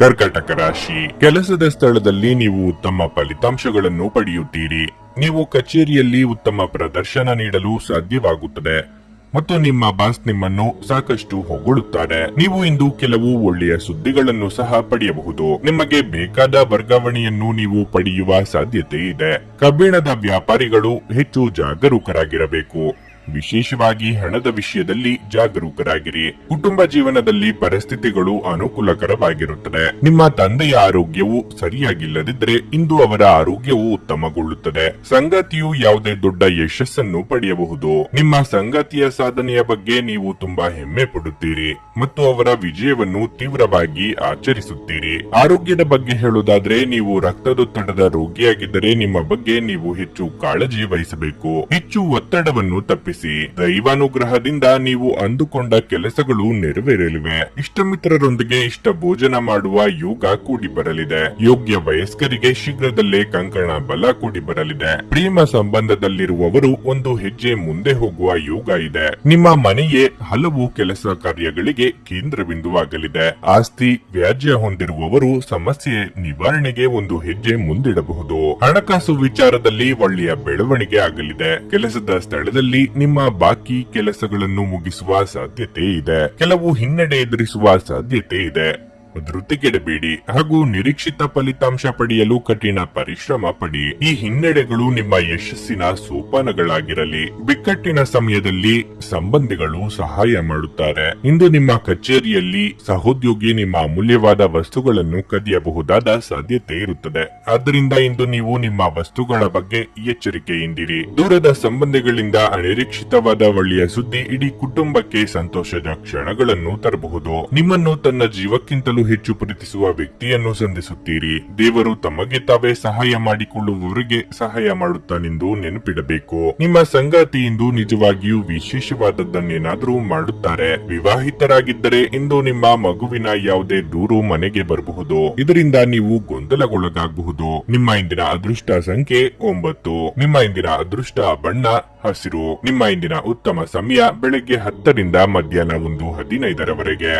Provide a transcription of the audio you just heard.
ಕರ್ಕಾಟಕ ರಾಶಿ, ಕೆಲಸದ ಸ್ಥಳದಲ್ಲಿ ನೀವು ಉತ್ತಮ ಫಲಿತಾಂಶಗಳನ್ನು ಪಡೆಯುತ್ತೀರಿ. ನೀವು ಕಚೇರಿಯಲ್ಲಿ ಉತ್ತಮ ಪ್ರದರ್ಶನ ನೀಡಲು ಸಾಧ್ಯವಾಗುತ್ತದೆ ಮತ್ತು ನಿಮ್ಮ ಬಾಸ್ ನಿಮ್ಮನ್ನು ಸಾಕಷ್ಟು ಹೊಗಳುತ್ತಾರೆ. ನೀವು ಇಂದು ಕೆಲವು ಒಳ್ಳೆಯ ಸುದ್ದಿಗಳನ್ನು ಸಹ ಪಡೆಯಬಹುದು. ನಿಮಗೆ ಬೇಕಾದ ವರ್ಗಾವಣೆಯನ್ನು ನೀವು ಪಡೆಯುವ ಸಾಧ್ಯತೆ ಇದೆ. ಕಬ್ಬಿಣದ ವ್ಯಾಪಾರಿಗಳು ಹೆಚ್ಚು ಜಾಗರೂಕರಾಗಿರಬೇಕು. ವಿಶೇಷವಾಗಿ ಹಣದ ವಿಷಯದಲ್ಲಿ ಜಾಗರೂಕರಾಗಿರಿ. ಕುಟುಂಬ ಜೀವನದಲ್ಲಿ ಪರಿಸ್ಥಿತಿಗಳು ಅನುಕೂಲಕರವಾಗಿರುತ್ತದೆ. ನಿಮ್ಮ ತಂದೆಯ ಆರೋಗ್ಯವು ಸರಿಯಾಗಿಲ್ಲದಿದ್ದರೆ ಇಂದು ಅವರ ಆರೋಗ್ಯವು ಉತ್ತಮಗೊಳ್ಳುತ್ತದೆ. ಸಂಗಾತಿಯು ಯಾವುದೇ ದೊಡ್ಡ ಯಶಸ್ಸನ್ನು ಪಡೆಯಬಹುದು. ನಿಮ್ಮ ಸಂಗಾತಿಯ ಸಾಧನೆಯ ಬಗ್ಗೆ ನೀವು ತುಂಬಾ ಹೆಮ್ಮೆ ಪಡುತ್ತೀರಿ ಮತ್ತು ಅವರ ವಿಜಯವನ್ನು ತೀವ್ರವಾಗಿ ಆಚರಿಸುತ್ತೀರಿ. ಆರೋಗ್ಯದ ಬಗ್ಗೆ ಹೇಳುವುದಾದ್ರೆ, ನೀವು ರಕ್ತದೊತ್ತಡದ ರೋಗಿಯಾಗಿದ್ದರೆ ನಿಮ್ಮ ಬಗ್ಗೆ ನೀವು ಹೆಚ್ಚು ಕಾಳಜಿ ವಹಿಸಬೇಕು. ಹೆಚ್ಚು ಒತ್ತಡವನ್ನು ತಪ್ಪಿಸಿ. ದೈವಾನುಗ್ರಹದಿಂದ ನೀವು ಅಂದುಕೊಂಡ ಕೆಲಸಗಳು ನೆರವೇರಲಿವೆ. ಇಷ್ಟ ಮಿತ್ರರೊಂದಿಗೆ ಇಷ್ಟ ಭೋಜನ ಮಾಡುವ ಯೋಗ ಕೂಡಿ ಬರಲಿದೆ. ಯೋಗ್ಯ ವಯಸ್ಕರಿಗೆ ಶೀಘ್ರದಲ್ಲೇ ಕಂಕಣ ಬಲ ಕೂಡಿ ಬರಲಿದೆ. ಪ್ರೇಮ ಸಂಬಂಧದಲ್ಲಿರುವವರು ಒಂದು ಹೆಜ್ಜೆ ಮುಂದೆ ಹೋಗುವ ಯೋಗ ಇದೆ. ನಿಮ್ಮ ಮನೆಯೇ ಹಲವು ಕೆಲಸ ಕಾರ್ಯಗಳಿಗೆ ಕೇಂದ್ರ ಬಿಂದುವಾಗಲಿದೆ. ಆಸ್ತಿ ವ್ಯಾಜ್ಯ ಹೊಂದಿರುವವರು ಸಮಸ್ಯೆ ನಿವಾರಣೆಗೆ ಒಂದು ಹೆಜ್ಜೆ ಮುಂದಿಡಬಹುದು. ಹಣಕಾಸು ವಿಚಾರದಲ್ಲಿ ಒಳ್ಳೆಯ ಬೆಳವಣಿಗೆ ಆಗಲಿದೆ. ಕೆಲಸದ ಸ್ಥಳದಲ್ಲಿ ನಿಮ್ಮ ಬಾಕಿ ಕೆಲಸಗಳನ್ನು ಮುಗಿಸುವ ಸಾಧ್ಯತೆ ಇದೆ. ಕೆಲವು ಹಿನ್ನಡೆ ಎದುರಿಸುವ ಸಾಧ್ಯತೆ ಇದೆ. ಧೃತಿಗೆಡಬೇಡಿ ಹಾಗೂ ನಿರೀಕ್ಷಿತ ಫಲಿತಾಂಶ ಪಡೆಯಲು ಕಠಿಣ ಪರಿಶ್ರಮ ಪಡಿ. ಈ ಹಿನ್ನಡೆಗಳು ನಿಮ್ಮ ಯಶಸ್ಸಿನ ಸೋಪಾನಗಳಾಗಿರಲಿ. ಬಿಕ್ಕಟ್ಟಿನ ಸಮಯದಲ್ಲಿ ಸಂಬಂಧಿಗಳು ಸಹಾಯ ಮಾಡುತ್ತಾರೆ. ಇಂದು ನಿಮ್ಮ ಕಚೇರಿಯಲ್ಲಿ ಸಹೋದ್ಯೋಗಿ ನಿಮ್ಮ ಅಮೂಲ್ಯವಾದ ವಸ್ತುಗಳನ್ನು ಕದಿಯಬಹುದಾದ ಸಾಧ್ಯತೆ ಇರುತ್ತದೆ. ಆದ್ದರಿಂದ ಇಂದು ನೀವು ನಿಮ್ಮ ವಸ್ತುಗಳ ಬಗ್ಗೆ ಎಚ್ಚರಿಕೆಯಿಂದಿರಿ. ದೂರದ ಸಂಬಂಧಿಗಳಿಂದ ಅನಿರೀಕ್ಷಿತವಾದ ಒಳ್ಳೆಯ ಸುದ್ದಿ ಇಡೀ ಕುಟುಂಬಕ್ಕೆ ಸಂತೋಷದ ಕ್ಷಣಗಳನ್ನು ತರಬಹುದು. ನಿಮ್ಮನ್ನು ತನ್ನ ಜೀವಕ್ಕಿಂತಲೂ ಹೆಚ್ಚು ಪ್ರೀತಿಸುವ ವ್ಯಕ್ತಿಯನ್ನು ಸಂಧಿಸುತ್ತೀರಿ. ದೇವರು ತಮಗೆ ತಾವೇ ಸಹಾಯ ಮಾಡಿಕೊಳ್ಳುವವರಿಗೆ ಸಹಾಯ ಮಾಡುತ್ತಾನೆಂದು ನೆನಪಿಡಬೇಕು. ನಿಮ್ಮ ಸಂಗಾತಿ ಇಂದು ನಿಜವಾಗಿಯೂ ವಿಶೇಷವಾದದ್ದನ್ನೇನಾದರೂ ಮಾಡುತ್ತಾರೆ. ವಿವಾಹಿತರಾಗಿದ್ದರೆ ಇಂದು ನಿಮ್ಮ ಮಗುವಿನ ಯಾವುದೇ ದೂರು ಮನೆಗೆ ಬರಬಹುದು. ಇದರಿಂದ ನೀವು ಗೊಂದಲಗೊಳಗಾಗಬಹುದು. ನಿಮ್ಮ ಇಂದಿನ ಅದೃಷ್ಟ ಸಂಖ್ಯೆ 9. ನಿಮ್ಮ ಇಂದಿನ ಅದೃಷ್ಟ ಬಣ್ಣ ಹಸಿರು. ನಿಮ್ಮ ಇಂದಿನ ಉತ್ತಮ ಸಮಯ ಬೆಳಗ್ಗೆ 10 ರಿಂದ ಮಧ್ಯಾಹ್ನ 1:15 ರವರೆಗೆ.